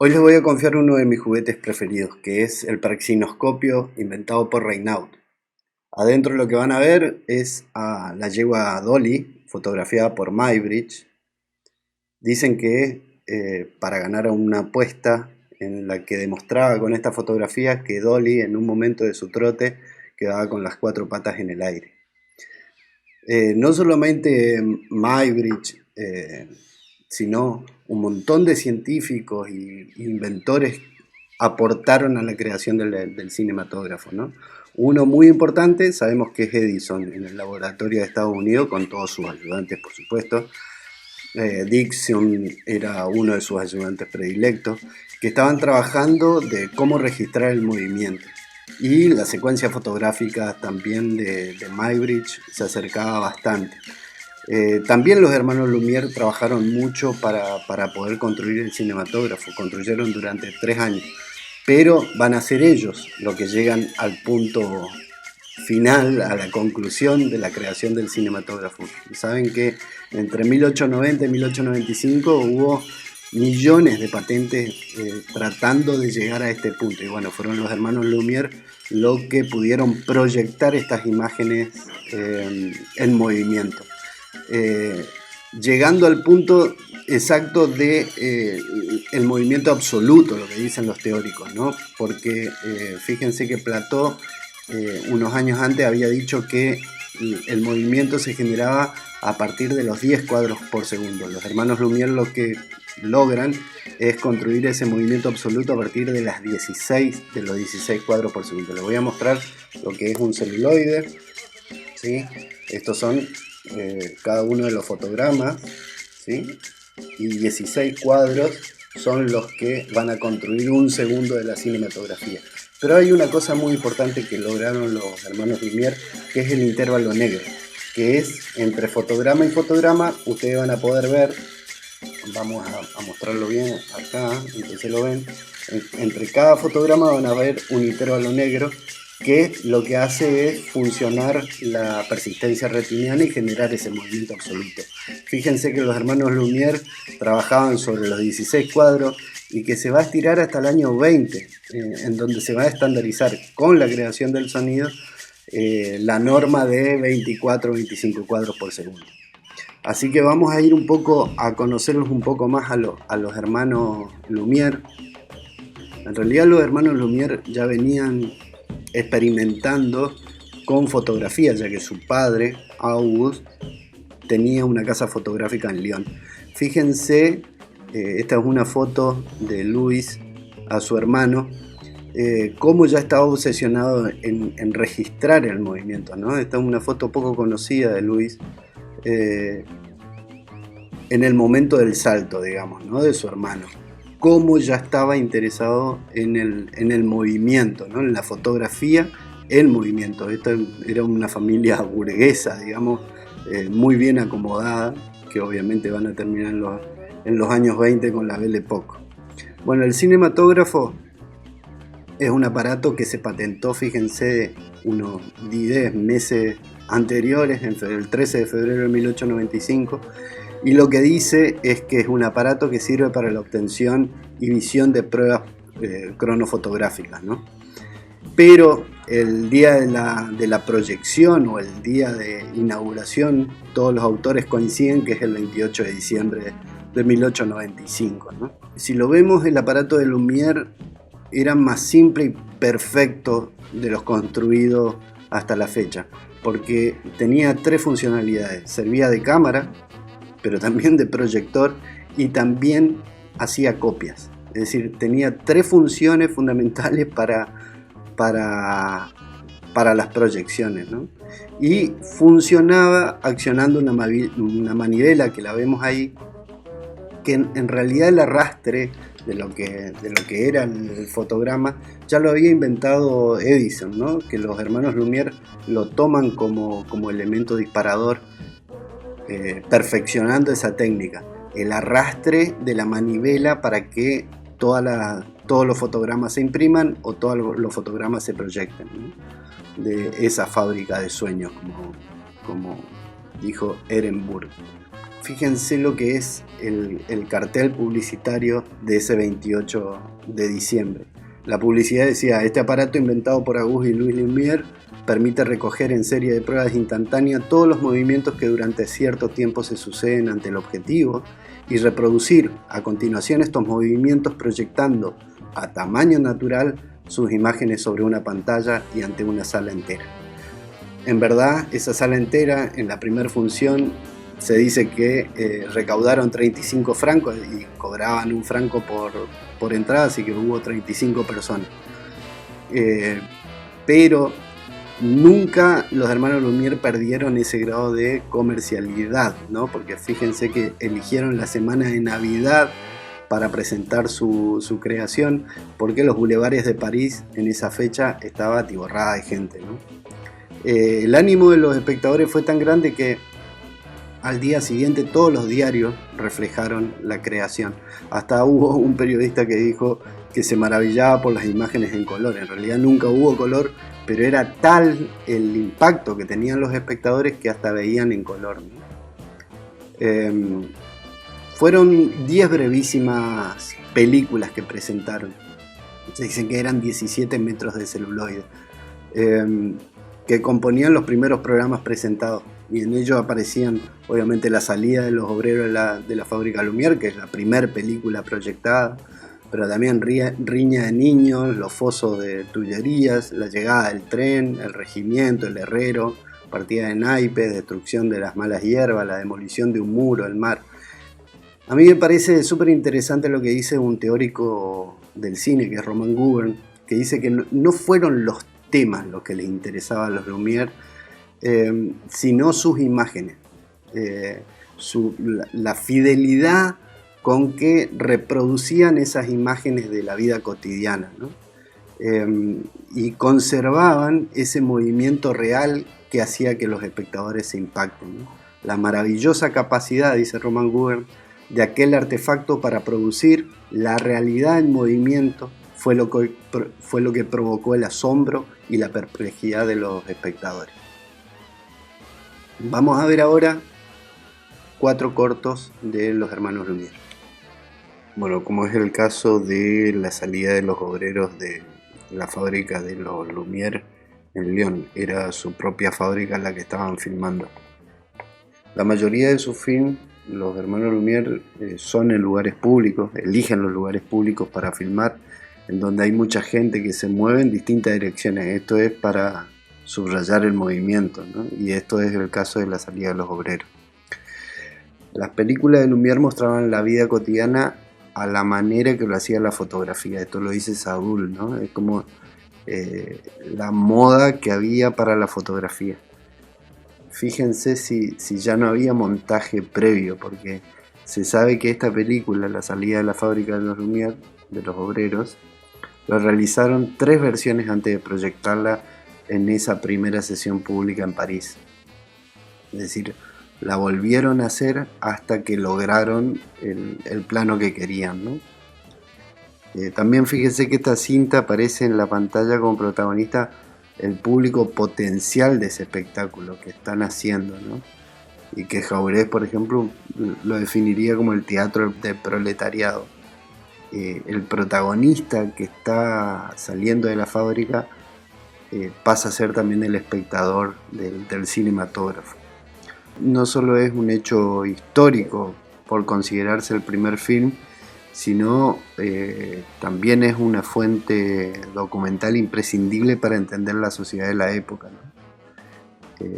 Hoy les voy a confiar uno de mis juguetes preferidos, que es el praxinoscopio inventado por Regnault. Adentro lo que van a ver es a la yegua Dolly, fotografiada por Maybridge. Dicen que para ganar una apuesta en la que demostraba con esta fotografía que Dolly en un momento de su trote quedaba con las cuatro patas en el aire. No solamente Maybridge, sino un montón de científicos e inventores aportaron a la creación del cinematógrafo, ¿no? Uno muy importante, sabemos que es Edison, en el laboratorio de Estados Unidos, con todos sus ayudantes, por supuesto. Dixon era uno de sus ayudantes predilectos, que estaban trabajando de cómo registrar el movimiento. Y la secuencia fotográfica también de Maybridge se acercaba bastante. También los hermanos Lumière trabajaron mucho para poder construir el cinematógrafo, construyeron durante 3 años, pero van a ser ellos los que llegan al punto final, a la conclusión de la creación del cinematógrafo. Saben que entre 1890 y 1895 hubo millones de patentes tratando de llegar a este punto, y bueno, fueron los hermanos Lumière los que pudieron proyectar estas imágenes en movimiento. Llegando al punto exacto de el movimiento absoluto, lo que dicen los teóricos, ¿no? Porque fíjense que Platón unos años antes había dicho que el movimiento se generaba a partir de los 10 cuadros por segundo. Los hermanos Lumière lo que logran es construir ese movimiento absoluto a partir de los 16 cuadros por segundo. Les voy a mostrar lo que es un celuloide, ¿sí? Estos son cada uno de los fotogramas, ¿sí? Y 16 cuadros son los que van a construir un segundo de la cinematografía. Pero hay una cosa muy importante que lograron los hermanos Lumière, que es el intervalo negro, que es entre fotograma y fotograma. Ustedes van a poder ver, vamos a mostrarlo bien acá, entonces lo ven, entre cada fotograma van a ver un intervalo negro, que lo que hace es funcionar la persistencia retiniana y generar ese movimiento absoluto. Fíjense que los hermanos Lumière trabajaban sobre los 16 cuadros y que se va a estirar hasta el año 20, en donde se va a estandarizar con la creación del sonido la norma de 24 o 25 cuadros por segundo. Así que vamos a ir un poco a conocerlos un poco más a los hermanos Lumière. En realidad los hermanos Lumière ya venían experimentando con fotografía, ya que su padre, Auguste, tenía una casa fotográfica en Lyon. Fíjense, esta es una foto de Louis a su hermano, cómo ya estaba obsesionado en registrar el movimiento, ¿no? Esta es una foto poco conocida de Louis en el momento del salto, digamos, ¿no? De su hermano. Cómo ya estaba interesado en el movimiento, ¿no? En la fotografía, el movimiento. Esta era una familia burguesa, digamos, muy bien acomodada, que obviamente van a terminar en los años 20 con la Belle Époque. Bueno, el cinematógrafo es un aparato que se patentó, fíjense, unos 10 meses anteriores, el 13 de febrero de 1895, y lo que dice es que es un aparato que sirve para la obtención y visión de pruebas cronofotográficas, ¿no? Pero el día de la proyección o el día de inauguración, todos los autores coinciden que es el 28 de diciembre de 1895, ¿no? Si lo vemos, el aparato de Lumière era más simple y perfecto de los construidos hasta la fecha, porque tenía 3 funcionalidades: servía de cámara, pero también de proyector, y también hacía copias. Es decir, tenía 3 funciones fundamentales para las proyecciones, ¿no? Y funcionaba accionando una manivela que la vemos ahí, que en realidad el arrastre de lo que era el fotograma ya lo había inventado Edison, ¿no? Que los hermanos Lumière lo toman como elemento disparador, perfeccionando esa técnica, el arrastre de la manivela para que todos los fotogramas se impriman o todos los fotogramas se proyecten, ¿no? De esa fábrica de sueños, como dijo Ehrenburg. fíjense lo que es el cartel publicitario de ese 28 de diciembre. La publicidad decía: este aparato inventado por Auguste y Louis Lumière permite recoger en serie de pruebas instantáneas todos los movimientos que durante cierto tiempo se suceden ante el objetivo y reproducir a continuación estos movimientos proyectando a tamaño natural sus imágenes sobre una pantalla y ante una sala entera. En verdad, esa sala entera, en la primera función, se dice que recaudaron 35 francos y cobraban un franco por entrada, así que hubo 35 personas. Pero nunca los hermanos Lumière perdieron ese grado de comercialidad, ¿no? Porque fíjense que eligieron la semana de Navidad para presentar su creación, porque los bulevares de París en esa fecha estaba atiborrada de gente, ¿no? El ánimo de los espectadores fue tan grande que al día siguiente todos los diarios reflejaron la creación. Hasta hubo un periodista que dijo que se maravillaba por las imágenes en color. En realidad nunca hubo color, pero era tal el impacto que tenían los espectadores que hasta veían en color, ¿no? Fueron 10 brevísimas películas que presentaron. Se dicen que eran 17 metros de celuloide, que componían los primeros programas presentados. Y en ellos aparecían obviamente la salida de los obreros de la fábrica Lumière, que es la primera película proyectada, pero también Riña de niños, Los fosos de Tullerías, la llegada del tren, el regimiento, el herrero, partida de naipes, destrucción de las malas hierbas, la demolición de un muro, el mar. A mí me parece súper interesante lo que dice un teórico del cine, que es Roman Gubern, que dice que no fueron los temas los que les interesaban a los Lumière, sino sus imágenes, la fidelidad con que reproducían esas imágenes de la vida cotidiana, ¿no? Y conservaban ese movimiento real que hacía que los espectadores se impacten, ¿no? La maravillosa capacidad, dice Roman Gubern, de aquel artefacto para producir la realidad en movimiento fue lo que provocó el asombro y la perplejidad de los espectadores. Vamos a ver ahora 4 cortos de los hermanos Lumière. Bueno, como es el caso de la salida de los obreros de la fábrica de los Lumière en Lyon, era su propia fábrica la que estaban filmando. La mayoría de sus films, los hermanos Lumière, son en lugares públicos, eligen los lugares públicos para filmar, en donde hay mucha gente que se mueve en distintas direcciones. Esto es para subrayar el movimiento, ¿no? Y esto es el caso de la salida de los obreros. Las películas de Lumière mostraban la vida cotidiana a la manera que lo hacía la fotografía. Esto lo dice Saúl, ¿no? Es como la moda que había para la fotografía. Fíjense si ya no había montaje previo, porque se sabe que esta película, la salida de la fábrica de los Lumière, de los obreros, lo realizaron 3 versiones antes de proyectarla en esa primera sesión pública en París. Es decir, la volvieron a hacer hasta que lograron el plano que querían, ¿no? También fíjense que esta cinta aparece en la pantalla como protagonista el público potencial de ese espectáculo que están haciendo, ¿no? Y que Jaurès, por ejemplo, lo definiría como el teatro del proletariado. El protagonista que está saliendo de la fábrica pasa a ser también el espectador del cinematógrafo. No solo es un hecho histórico por considerarse el primer film, sino también es una fuente documental imprescindible para entender la sociedad de la época, ¿no?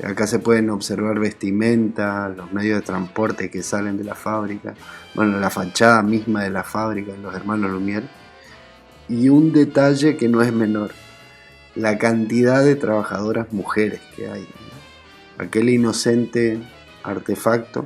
Acá se pueden observar vestimentas, los medios de transporte que salen de la fábrica, bueno, la fachada misma de la fábrica de los hermanos Lumière, y un detalle que no es menor: la cantidad de trabajadoras mujeres que hay, ¿no? Aquel inocente artefacto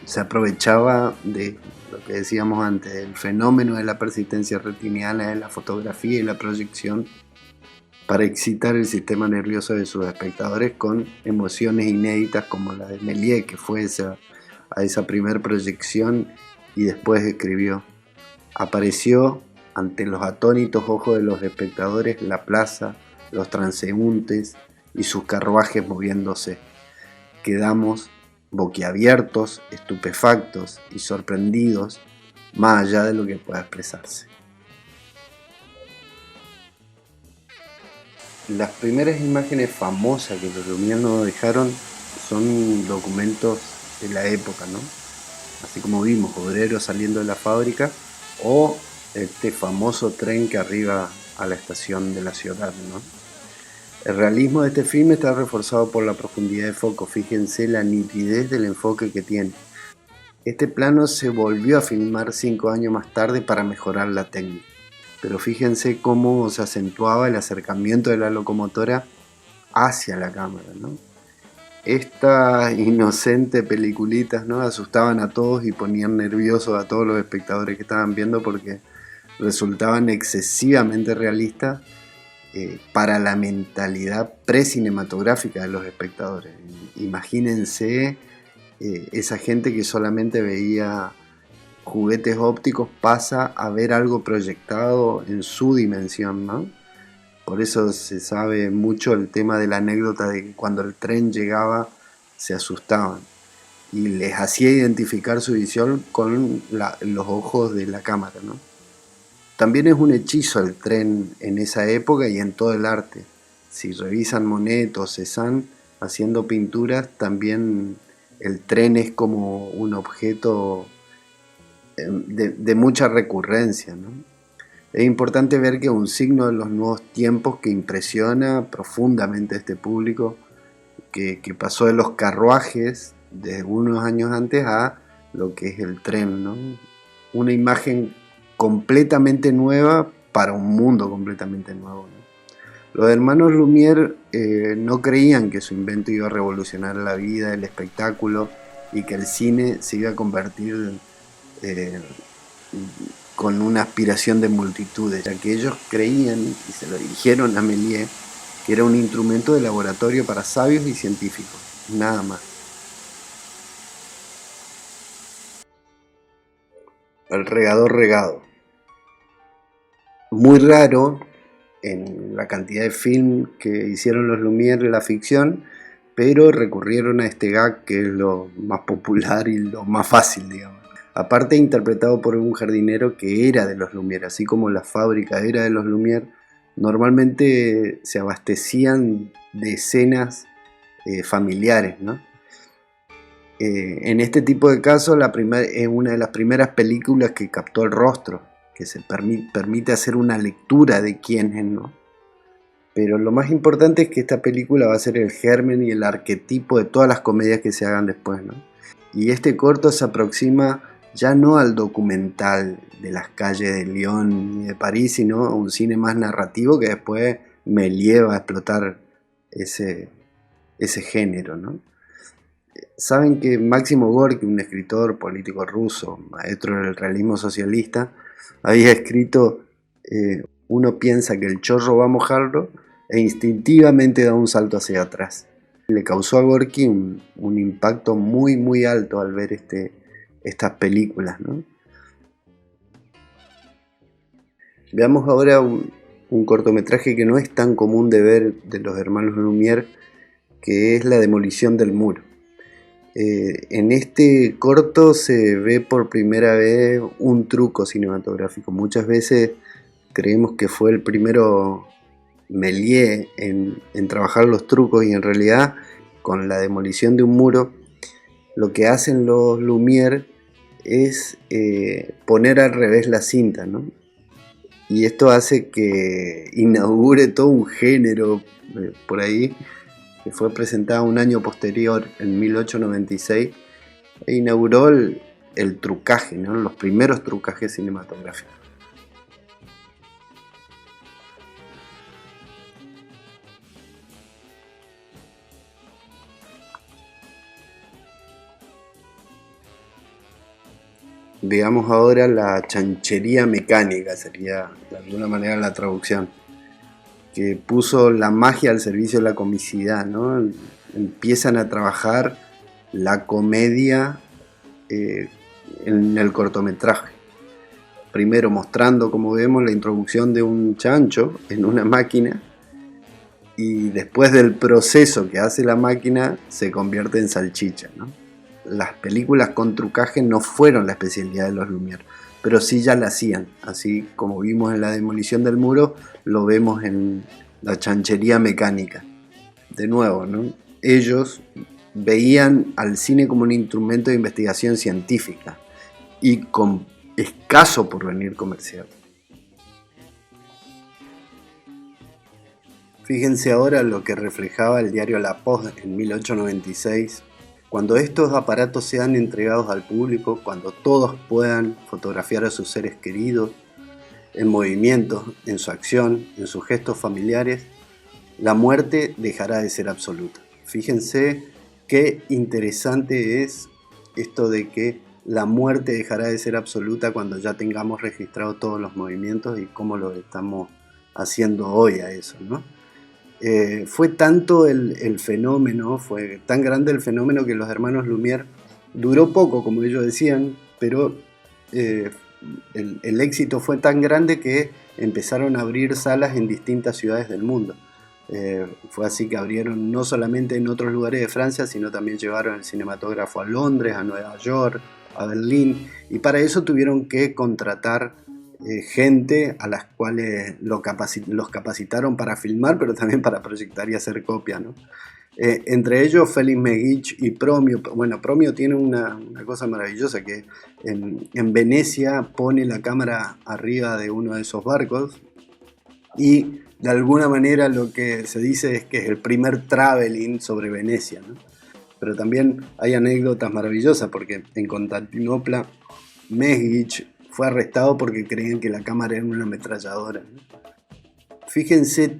se aprovechaba de lo que decíamos antes, el fenómeno de la persistencia retiniana en la fotografía y la proyección, para excitar el sistema nervioso de sus espectadores con emociones inéditas como la de Méliès, que fue a esa primera proyección y después escribió: apareció ante los atónitos ojos de los espectadores la plaza, los transeúntes y sus carruajes moviéndose. Quedamos boquiabiertos, estupefactos y sorprendidos, más allá de lo que pueda expresarse. Las primeras imágenes famosas que los Lumière nos dejaron son documentos de la época, ¿no? Así como vimos obreros saliendo de la fábrica o este famoso tren que arriba a la estación de la ciudad, ¿no? El realismo de este filme está reforzado por la profundidad de foco. Fíjense la nitidez del enfoque que tiene. Este plano se volvió a filmar 5 años más tarde para mejorar la técnica. Pero fíjense cómo se acentuaba el acercamiento de la locomotora hacia la cámara, ¿no? Estas inocentes peliculitas, ¿no?, asustaban a todos y ponían nerviosos a todos los espectadores que estaban viendo porque resultaban excesivamente realistas para la mentalidad precinematográfica de los espectadores. Imagínense esa gente que solamente veía juguetes ópticos pasa a ver algo proyectado en su dimensión, ¿no? Por eso se sabe mucho el tema de la anécdota de que cuando el tren llegaba se asustaban y les hacía identificar su visión con los ojos de la cámara, ¿no? También es un hechizo el tren en esa época y en todo el arte. Si revisan Monet o Cézanne haciendo pinturas, también el tren es como un objeto de mucha recurrencia, ¿no? Es importante ver que es un signo de los nuevos tiempos que impresiona profundamente a este público, que pasó de los carruajes de unos años antes a lo que es el tren, ¿no? Una imagen completamente nueva para un mundo completamente nuevo, ¿no? Los hermanos Lumière no creían que su invento iba a revolucionar la vida, el espectáculo y que el cine se iba a convertir con una aspiración de multitudes, ya que ellos creían, y se lo dijeron a Méliès, que era un instrumento de laboratorio para sabios y científicos, nada más. El regador regado. Muy raro en la cantidad de film que hicieron los Lumière de la ficción, pero recurrieron a este gag que es lo más popular y lo más fácil, digamos. Aparte interpretado por un jardinero que era de los Lumière, así como la fábrica era de los Lumière, normalmente se abastecían de escenas familiares, ¿no? En este tipo de casos es una de las primeras películas que captó el rostro, que se permite hacer una lectura de quién es, ¿no? Pero lo más importante es que esta película va a ser el germen y el arquetipo de todas las comedias que se hagan después, ¿no? Y este corto se aproxima ya no al documental de las calles de Lyon y de París, sino a un cine más narrativo que después Méliès va a explotar ese género, ¿no? Saben que Máximo Gorki, un escritor político ruso, maestro del realismo socialista, había escrito uno piensa que el chorro va a mojarlo e instintivamente da un salto hacia atrás. Le causó a Gorki un impacto muy muy alto al ver estas películas, ¿no? Veamos ahora un cortometraje que no es tan común de ver de los hermanos Lumière, que es La demolición del muro. En este corto se ve por primera vez un truco cinematográfico. Muchas veces creemos que fue el primero Méliès en trabajar los trucos, y en realidad con La demolición de un muro lo que hacen los Lumière es poner al revés la cinta, ¿no? Y esto hace que inaugure todo un género por ahí, que fue presentado un año posterior, en 1896, e inauguró el trucaje, ¿no? Los primeros trucajes cinematográficos. Veamos ahora la chanchería mecánica, sería de alguna manera la traducción, que puso la magia al servicio de la comicidad, ¿no? Empiezan a trabajar la comedia en el cortometraje. Primero mostrando, como vemos, la introducción de un chancho en una máquina, y después del proceso que hace la máquina se convierte en salchicha, ¿no? las películas con trucaje no fueron la especialidad de los Lumière, pero sí ya la hacían, así como vimos en La demolición del muro, lo vemos en La chanchería mecánica. De nuevo, ¿no? Ellos veían al cine como un instrumento de investigación científica y con escaso porvenir comercial. Fíjense ahora lo que reflejaba el diario La Poste en 1896. Cuando estos aparatos sean entregados al público, cuando todos puedan fotografiar a sus seres queridos, en movimiento, en su acción, en sus gestos familiares, la muerte dejará de ser absoluta. Fíjense qué interesante es esto de que la muerte dejará de ser absoluta cuando ya tengamos registrados todos los movimientos y cómo lo estamos haciendo hoy a eso, ¿no? Fue tanto el fenómeno, fue tan grande el fenómeno que los hermanos Lumière duró poco, como ellos decían, pero el éxito fue tan grande que empezaron a abrir salas en distintas ciudades del mundo. Fue así que abrieron no solamente en otros lugares de Francia, sino también llevaron el cinematógrafo a Londres, a Nueva York, a Berlín, y para eso tuvieron que contratar gente a las cuales los capacitaron para filmar, pero también para proyectar y hacer copia, ¿no? Entre ellos Félix Meguich y Promio. Bueno, Promio tiene una cosa maravillosa, que en Venecia pone la cámara arriba de uno de esos barcos y de alguna manera lo que se dice es que es el primer traveling sobre Venecia, ¿no? Pero también hay anécdotas maravillosas, porque en Constantinopla Meguich fue arrestado porque creían que la cámara era una ametralladora, ¿no? Fíjense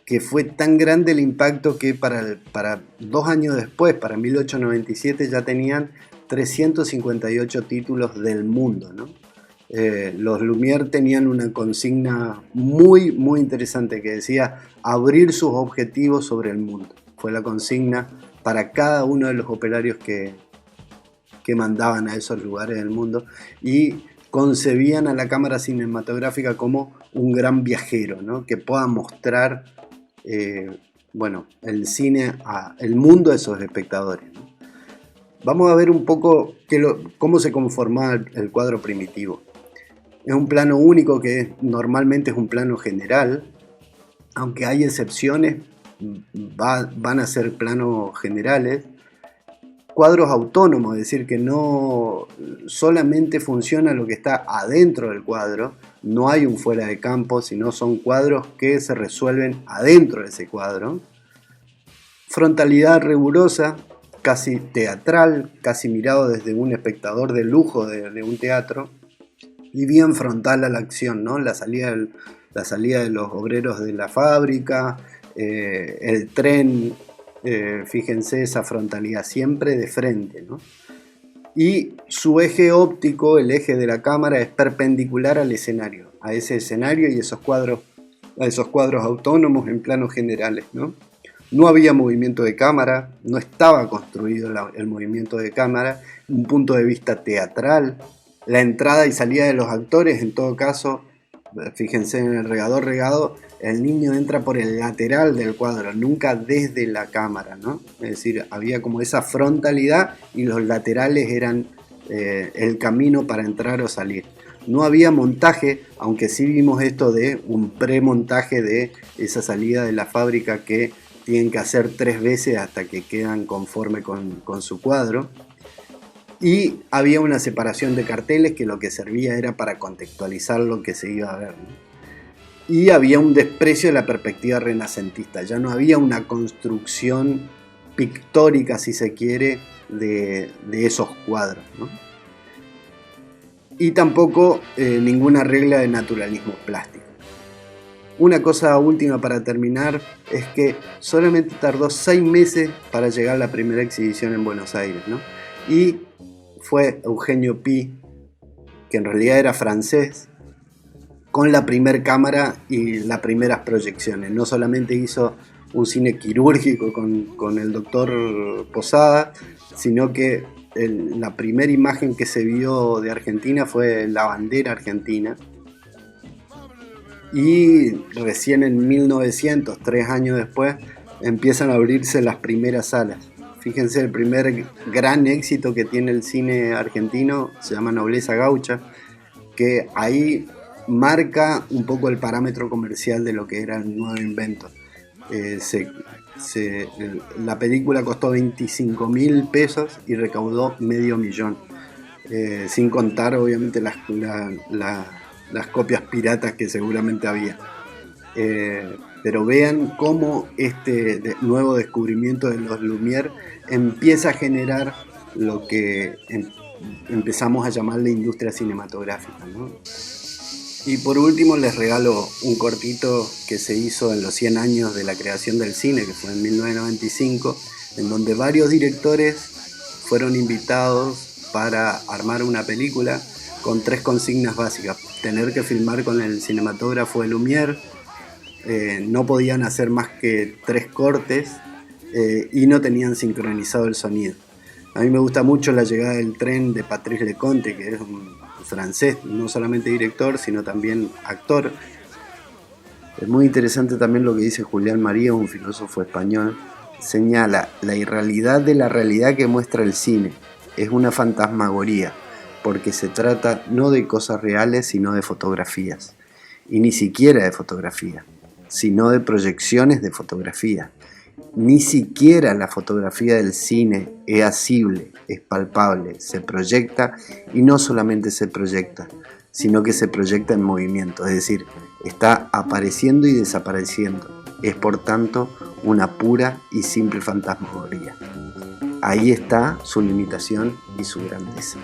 que fue tan grande el impacto que para 2 años después, para 1897, ya tenían 358 títulos del mundo, ¿no? Los Lumière tenían una consigna muy, muy interesante que decía abrir sus objetivos sobre el mundo. Fue la consigna para cada uno de los operarios que mandaban a esos lugares del mundo, y concebían a la cámara cinematográfica como un gran viajero, ¿no? Que pueda mostrar el cine, el mundo a esos espectadores, ¿no? Vamos a ver un poco cómo se conformaba el cuadro primitivo. Es un plano único que normalmente es un plano general, aunque hay excepciones, van a ser planos generales. Cuadros autónomos, es decir, que no solamente funciona lo que está adentro del cuadro, no hay un fuera de campo, sino son cuadros que se resuelven adentro de ese cuadro. Frontalidad rigurosa, casi teatral, casi mirado desde un espectador de lujo de un teatro, y bien frontal a la acción, ¿no? La salida de los obreros de la fábrica, el tren. Fíjense esa frontalidad, siempre de frente, ¿no? Y su eje óptico, el eje de la cámara, es perpendicular al escenario, a ese escenario y a esos cuadros autónomos en planos generales, ¿no? No había movimiento de cámara, no estaba construido el movimiento de cámara, un punto de vista teatral. La entrada y salida de los actores, en todo caso, fíjense en el regador regado, el niño entra por el lateral del cuadro, nunca desde la cámara, ¿no? Es decir, había como esa frontalidad y los laterales eran el camino para entrar o salir. No había montaje, aunque sí vimos esto de un premontaje de esa salida de la fábrica que tienen que hacer 3 veces hasta que quedan conforme con su cuadro. Y había una separación de carteles que lo que servía era para contextualizar lo que se iba a ver, ¿no? Y había un desprecio de la perspectiva renacentista, ya no había una construcción pictórica, si se quiere, de esos cuadros, ¿no? Y tampoco ninguna regla de naturalismo plástico. Una cosa última para terminar es que solamente tardó 6 meses para llegar a la primera exhibición en Buenos Aires, ¿no? Y fue Eugenio Pi, que en realidad era francés, con la primera cámara y las primeras proyecciones. No solamente hizo un cine quirúrgico con el doctor Posada, sino que la primera imagen que se vio de Argentina fue la bandera argentina. Y recién en 1900, 3 años después, empiezan a abrirse las primeras salas. Fíjense, el primer gran éxito que tiene el cine argentino se llama Nobleza Gaucha, que ahí marca un poco el parámetro comercial de lo que era el nuevo invento. Eh, se- la película costó 25.000 pesos y recaudó medio millón, sin contar obviamente las copias piratas que seguramente había. Pero vean cómo este nuevo descubrimiento de los Lumière empieza a generar lo que empezamos a llamar la industria cinematográfica, ¿no? Y por último les regalo un cortito que se hizo en los 100 años de la creación del cine, que fue en 1995, en donde varios directores fueron invitados para armar una película con 3 consignas básicas: tener que filmar con el cinematógrafo de Lumière, no podían hacer más que 3 cortes, y no tenían sincronizado el sonido. A mí me gusta mucho La llegada del tren de Patrice Leconte, que es un francés, no solamente director, sino también actor. Es muy interesante también lo que dice Julián María, un filósofo español. Señala: la irrealidad de la realidad que muestra el cine es una fantasmagoría, porque se trata no de cosas reales, sino de fotografías. Y ni siquiera de fotografía, sino de proyecciones de fotografía. Ni siquiera la fotografía del cine es asible, es palpable, se proyecta, y no solamente se proyecta, sino que se proyecta en movimiento, es decir, está apareciendo y desapareciendo. Es por tanto una pura y simple fantasmagoría. Ahí está su limitación y su grandeza.